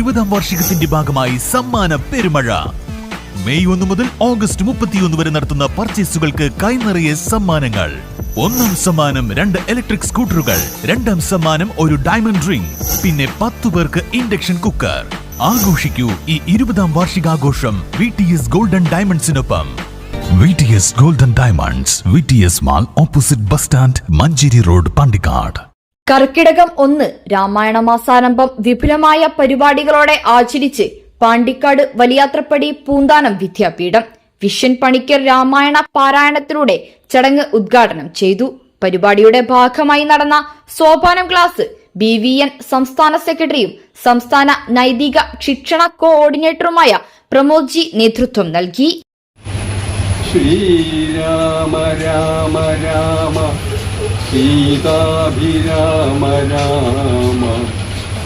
20ാം വാർഷികത്തിന്റെ ഭാഗമായി സമ്മാന പെരുമഴ. മെയ് 1 മുതൽ ഓഗസ്റ്റ് 31 വരെ നടത്തുന്ന പർച്ചേസുകൾക്ക് കൈനിറയെ സമ്മാനങ്ങൾ. 1ാം സമ്മാനം 2 ഇലക്ട്രിക് സ്കൂട്ടറുകൾ, 2ാം സമ്മാനം ഒരു ഡയമണ്ട് റിംഗ്, പിന്നെ 10 പേർക്ക് ഇൻഡക്ഷൻ കുക്കർ. ആഘോഷിക്കൂ ഈ 20ാം വാർഷികാഘോഷം VTS ഗോൾഡൻ ഡയമണ്ട്സിനൊപ്പം. VTS golden diamonds, VTS mall, opposite bus stand, Manjeri road, Pandikkad. Karkidakam 1 Ramayana മാസാരംഭം വിപുലമായ പരിപാടികളോടെ ആചരിച്ച് പാണ്ടിക്കാട് വലിയാത്രപ്പടി പൂന്താനം വിദ്യാപീഠം വിഷ്യൻ പണിക്കർ രാമായണ പാരായണത്തിലൂടെ ചടങ്ങ് ഉദ്ഘാടനം ചെയ്തു. പരിപാടിയുടെ ഭാഗമായി നടന്ന സോപാനം ക്ലാസ് BVN സംസ്ഥാന സെക്രട്ടറിയും സംസ്ഥാന നൈതിക ശിക്ഷണ കോഓർഡിനേറ്ററുമായ പ്രമോദ് ജി നേതൃത്വം നൽകി. ശ്രീരാമ രാമ രാമ സീതാഭിരാമ രാമ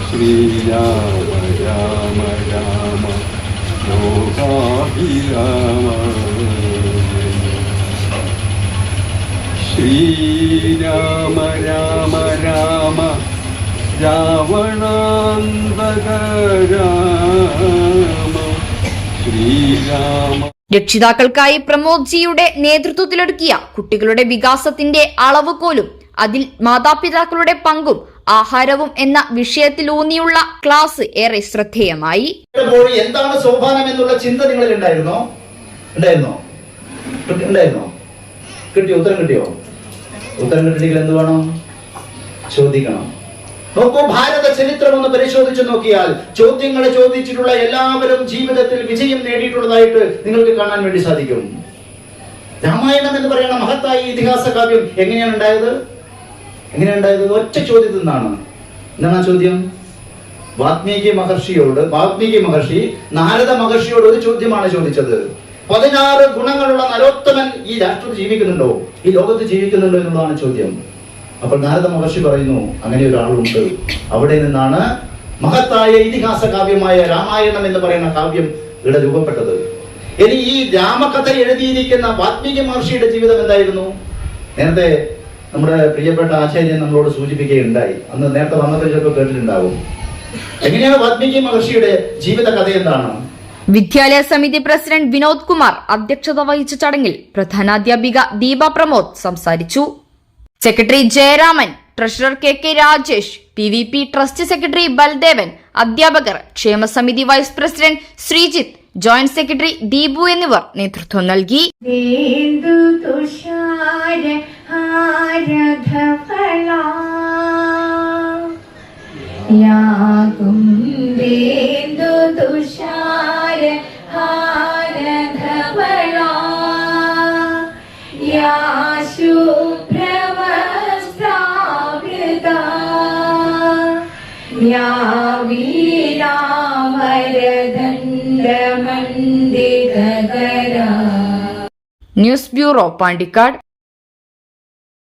ശ്രീരാമ രാമ രാമ ലോകാഭിരാമ ശ്രീരാമ രാമ രാമ രാവണാന്തക രാമ ശ്രീരാമ. രക്ഷിതാക്കൾക്കായി പ്രമോദ് ജിയുടെ നേതൃത്വത്തിലൊരുക്കിയ കുട്ടികളുടെ വികാസത്തിന്റെ അളവുകോലും അതിൽ മാതാപിതാക്കളുടെ പങ്കും ആഹാരവും എന്ന വിഷയത്തിലൂന്നിയുള്ള ക്ലാസ് ഏറെ ശ്രദ്ധേയമായി. എന്താണ് സോപാനം എന്നുള്ള ചിന്ത നിങ്ങളിൽ ഉണ്ടായിരുന്നോ? കിട്ടിയോ? ഉത്തരം കിട്ടിയോ? ഉത്തരം കിട്ടിയെങ്കിൽ എന്ത് വേണം? ചോദിക്കണം. നോക്കൂ, ഭാരത ചരിത്രം ഒന്ന് പരിശോധിച്ചു നോക്കിയാൽ ചോദ്യങ്ങളെ ചോദിച്ചിട്ടുള്ള എല്ലാവരും ജീവിതത്തിൽ വിജയം നേടിയിട്ടുള്ളതായിട്ട് നിങ്ങൾക്ക് കാണാൻ വേണ്ടി സാധിക്കും. രാമായണം എന്ന് പറയുന്ന മഹത്തായ ഇതിഹാസ കാവ്യം എങ്ങനെയാണ് ഉണ്ടായത്? ഒറ്റ ചോദ്യത്തിൽ നിന്നാണ്. എന്താണ് ആ ചോദ്യം? വാൽമീകി മഹർഷി നാരദ മഹർഷിയോട് ഒരു ചോദ്യമാണ് ചോദിച്ചത്. 16 ഗുണങ്ങളുള്ള നരോത്തമൻ ഈ രാഷ്ട്രത്തിൽ ജീവിക്കുന്നുണ്ടോ, ഈ ലോകത്ത് ജീവിക്കുന്നുണ്ടോ എന്നുള്ളതാണ് ചോദ്യം. അപ്പോൾ നാരദ മഹർഷി പറയുന്നു, അങ്ങനെ ഒരാളുണ്ട്. അവിടെ നിന്നാണ് മഹത്തായ ഇതിഹാസ കാവ്യമായ രാമായണം എന്ന് പറയുന്ന കാവ്യം ഇവിടെ രൂപപ്പെട്ടത്. ഇനി ഈ രാമകഥ എഴുതിയിരിക്കുന്ന വാൽമീകി മഹർഷിയുടെ ജീവിതം എന്തായിരുന്നു? നേരത്തെ നമ്മുടെ പ്രിയപ്പെട്ട ആചാര്യൻ നമ്മളോട് സൂചിപ്പിക്കുകയുണ്ടായി. അന്ന് നേരത്തെ വന്നപ്പോൾ ചിലപ്പോൾ കേട്ടിട്ടുണ്ടാവും. എങ്ങനെയാണ് വാൽമീകി മഹർഷിയുടെ ജീവിത കഥ എന്താണ്? വിദ്യാലയ സമിതി പ്രസിഡന്റ് വിനോദ് കുമാർ അധ്യക്ഷത വഹിച്ച ചടങ്ങിൽ പ്രധാനാധ്യാപിക ദീപ പ്രമോദ് സംസാരിച്ചു. Secretary Jayaraman, treasurer KK Rajesh, PVP trust secretary Baldevan, അധ്യാപകർ, ക്ഷേമസമിതി vice president Sreejith, joint secretary Deepu എന്നിവർ നേതൃത്വം നൽകി. News bureau, Pandikkad.